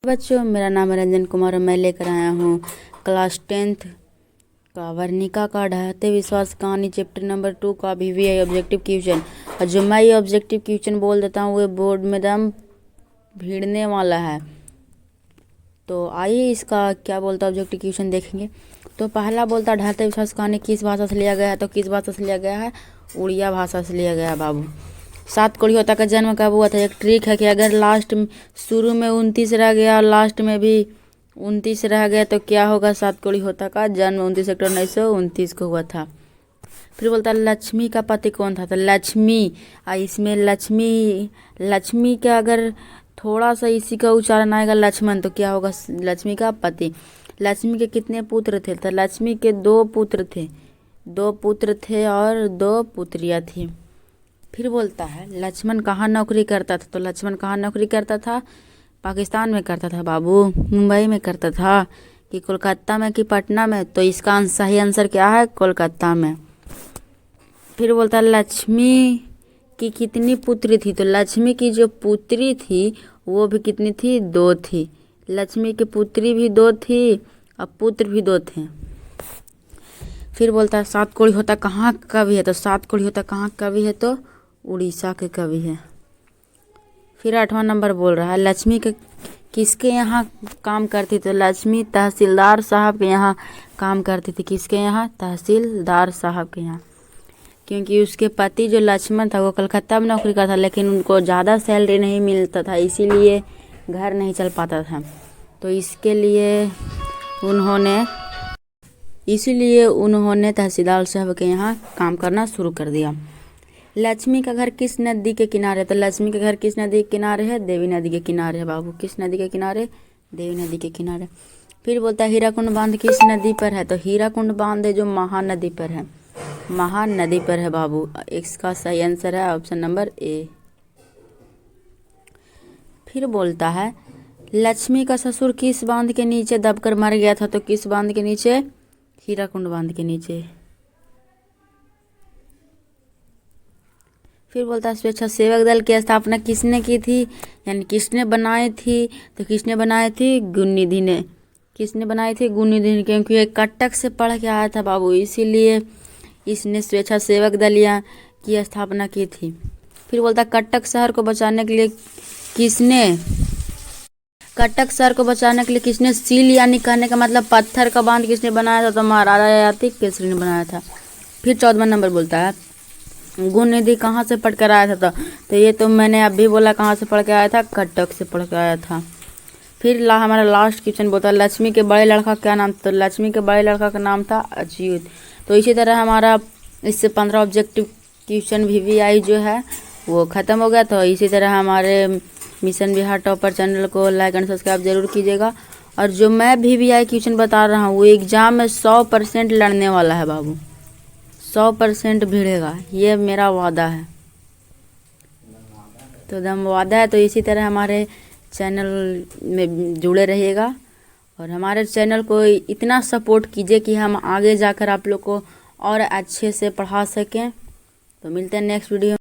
बच्चों, मेरा नाम है रंजन कुमार और मैं लेकर आया हूँ क्लास 10th का वर्णिका का ढहते विश्वास कहानी चैप्टर नंबर 2 का VVI ऑब्जेक्टिव क्वेश्चन। और जो मैं ये ऑब्जेक्टिव क्वेश्चन बोल देता हूँ वो बोर्ड में दम भिड़ने वाला है। तो आइए इसका क्या बोलता है ऑब्जेक्टिव क्वेश्चन देखेंगे। तो पहला बोलता ढहते विश्वास कहानी किस भाषा से लिया गया है। तो किस भाषा से लिया गया है? उड़िया भाषा से लिया गया है बाबू। 7 कौड़ी होता का जन्म कब हुआ था? एक ट्रिक है कि अगर लास्ट शुरू में 29 रह गया और लास्ट में भी 29 रह गया तो क्या होगा? 7 कौड़ी होता का जन्म 29 अक्टूबर 1929 को हुआ था। फिर बोलता लक्ष्मी का पति कौन था? तो लक्ष्मी, इसमें लक्ष्मी का अगर थोड़ा सा इसी का उच्चारण आएगा लक्ष्मण तो क्या होगा? लक्ष्मी का पति। लक्ष्मी के कितने पुत्र थे? तो लक्ष्मी के 2 पुत्र थे, 2 पुत्र थे और 2 पुत्रियाँ थी। फिर बोलता है लक्ष्मण कहाँ नौकरी करता था? तो लक्ष्मण कहाँ नौकरी करता था? पाकिस्तान में करता था बाबू, मुंबई में करता था कि कोलकाता में कि पटना में? तो इसका सही आंसर क्या है? कोलकाता में। फिर बोलता है लक्ष्मी की कितनी पुत्री थी? तो लक्ष्मी की जो पुत्री थी वो भी कितनी थी? 2 थी। लक्ष्मी की पुत्री भी 2 थी और पुत्र भी 2 थे। फिर बोलता है 7 कौड़ी होता कहाँ कवि है? तो 7 कौड़ी होता कहाँ कवि है? तो उड़ीसा के कवि है। फिर 8वां नंबर बोल रहा है लक्ष्मी के किसके यहाँ काम करती? तो लक्ष्मी तहसीलदार साहब के यहाँ काम करती थी। किसके यहाँ? तहसीलदार साहब के यहाँ। क्योंकि उसके पति जो लक्ष्मण था वो कलकत्ता में नौकरी करता था, लेकिन उनको ज़्यादा सैलरी नहीं मिलता था, इसीलिए घर नहीं चल पाता था। तो इसीलिए उन्होंने तहसीलदार साहब के यहाँ काम करना शुरू कर दिया। लक्ष्मी का घर किस नदी के किनारे? तो लक्ष्मी का घर किस नदी के किनारे है? देवी नदी के किनारे है बाबू। किस नदी के किनारे? देवी नदी के किनारे। फिर बोलता है हीराकुंड बांध किस नदी पर है? तो हीराकुंड बांध है जो महानदी पर है, महानदी पर है बाबू। इसका सही आंसर है ऑप्शन नंबर ए। फिर बोलता है लक्ष्मी का ससुर किस बांध के नीचे दबकर मर गया था? तो किस बांध के नीचे? हीराकुंड बांध के नीचे। फिर बोलता है स्वेच्छा सेवक दल की स्थापना किसने की थी, यानी किसने बनाई थी? तो किसने बनाई थी? गुणनिधि ने। किसने बनाई थी? गुणनिधि ने, क्योंकि ये कटक से पढ़ के आया था बाबू, इसीलिए इसने स्वेच्छा सेवक दल की स्थापना की थी। फिर बोलता कटक शहर को बचाने के लिए किसने सील यानी कहने का मतलब पत्थर का बांध किसने बनाया था? तो महाराजा ययाति केसरी ने बनाया था। फिर 14वां नंबर बोलता है गुणनिधि कहाँ से पढ़ कर आया था? तो ये तो मैंने अभी बोला कहाँ से पढ़ के आया था, कटक से पढ़ के आया था। फिर हमारा लास्ट क्वेश्चन बोलता है लक्ष्मी के बड़े लड़का क्या नाम था? तो लक्ष्मी के बड़े लड़का का नाम था अच्युत। तो इसी तरह हमारा इससे 15 ऑब्जेक्टिव क्वेश्चन VVI जो है वो ख़त्म हो गया। तो इसी तरह हमारे मिशन बिहार टॉपर चैनल को लाइक एंड सब्सक्राइब जरूर कीजिएगा। और जो मैं VVI क्वेश्चन बता रहा हूँ वो एग्ज़ाम में 100% लड़ने वाला है बाबू, 100% भिड़ेगा, ये मेरा वादा है। तो दम वादा है। तो इसी तरह हमारे चैनल में जुड़े रहिएगा और हमारे चैनल को इतना सपोर्ट कीजिए कि हम आगे जाकर आप लोग को और अच्छे से पढ़ा सकें। तो मिलते हैं नेक्स्ट वीडियो।